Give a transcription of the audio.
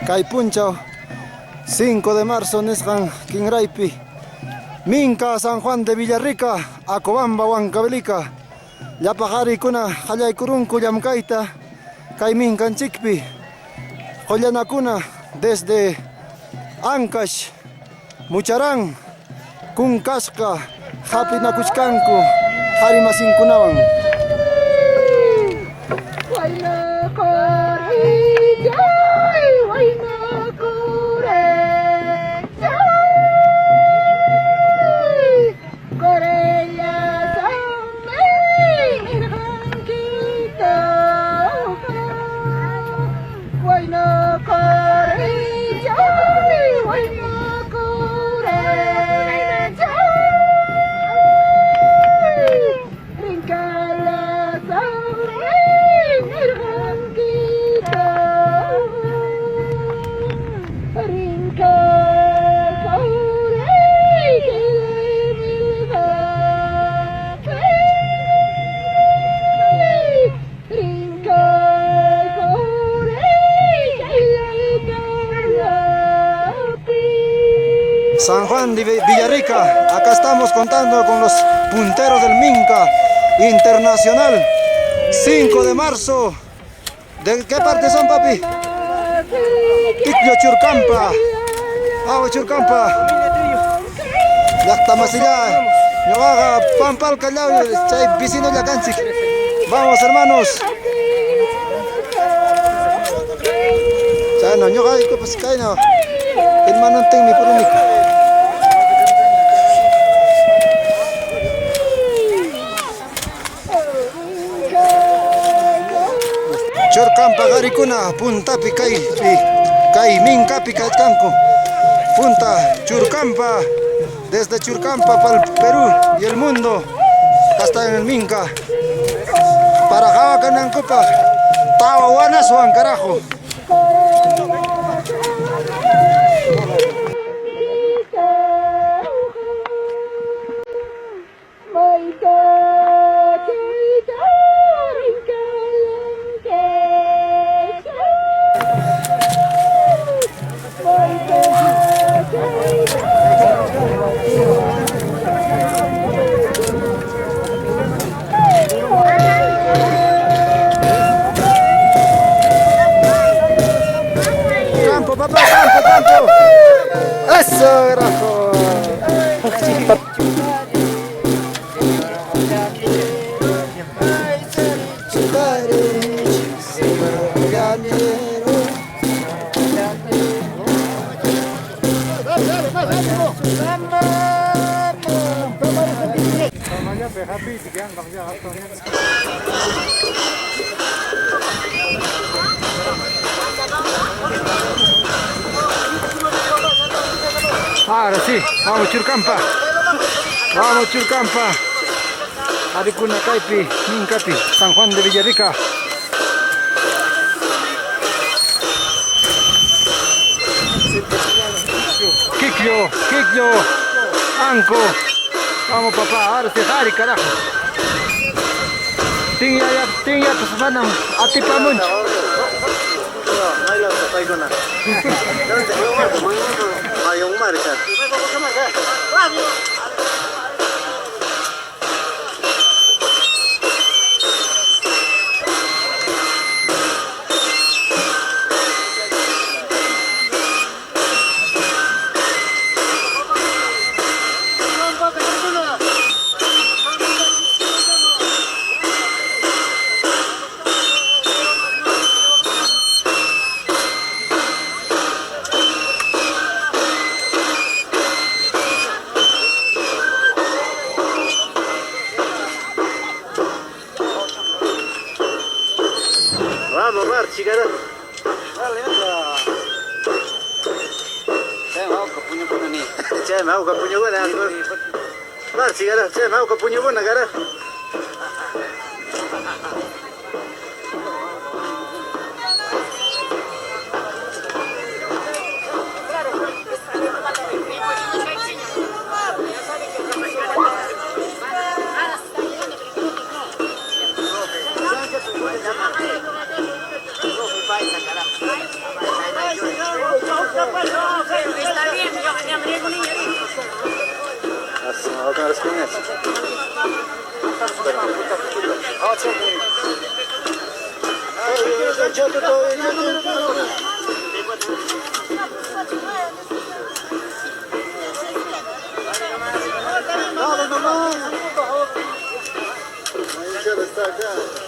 Caipunchao 5 de marzo Nesgan Kinraipi Minca San Juan de Villarrica Acobamba Huancavelica Yapajari kuna Jallay Curuncu Yamcaita Caimincan Chicpi Jollanacuna desde Ancash Mucharán Cuncasca Japinacuchcancu Jarimasincunawan. San Juan de Villarrica, acá estamos contando con los punteros del Minca Internacional. 5 de marzo. ¿De qué parte son, papi? Ticlo Churcampa. Agua Churcampa. Yactamasilla. No haga pan pal callao, chay vecino ya canchi. Vamos, hermanos. Chano, yo hay que pues caino. Hermano técnico único. Churcampa garicuna puntapi kai mincapi canco punta Churcampa desde Churcampa para el Perú y el mundo hasta en el Minca para Jabacanancopa Tahuanas o carajo. Campo. Eso, carajo. Ahora sí, vamos Churcampa. Vamos Churcampa. Aricuna Caipi, Mincapi, San Juan de Villarrica. Kikyo, Anco. Vamos papá, ahora sí, Jari, carajo. Tinga pues van a tipa mucho. Vamos, Marchi, carajo. Dale, anda. Che, mau ka punya buena. Marchi, carajo. Che, mau ka punya buena, carajo. Está bien, yo me abrigo con ella. Otra vez con eso. Dale nomás. Ahí está acá.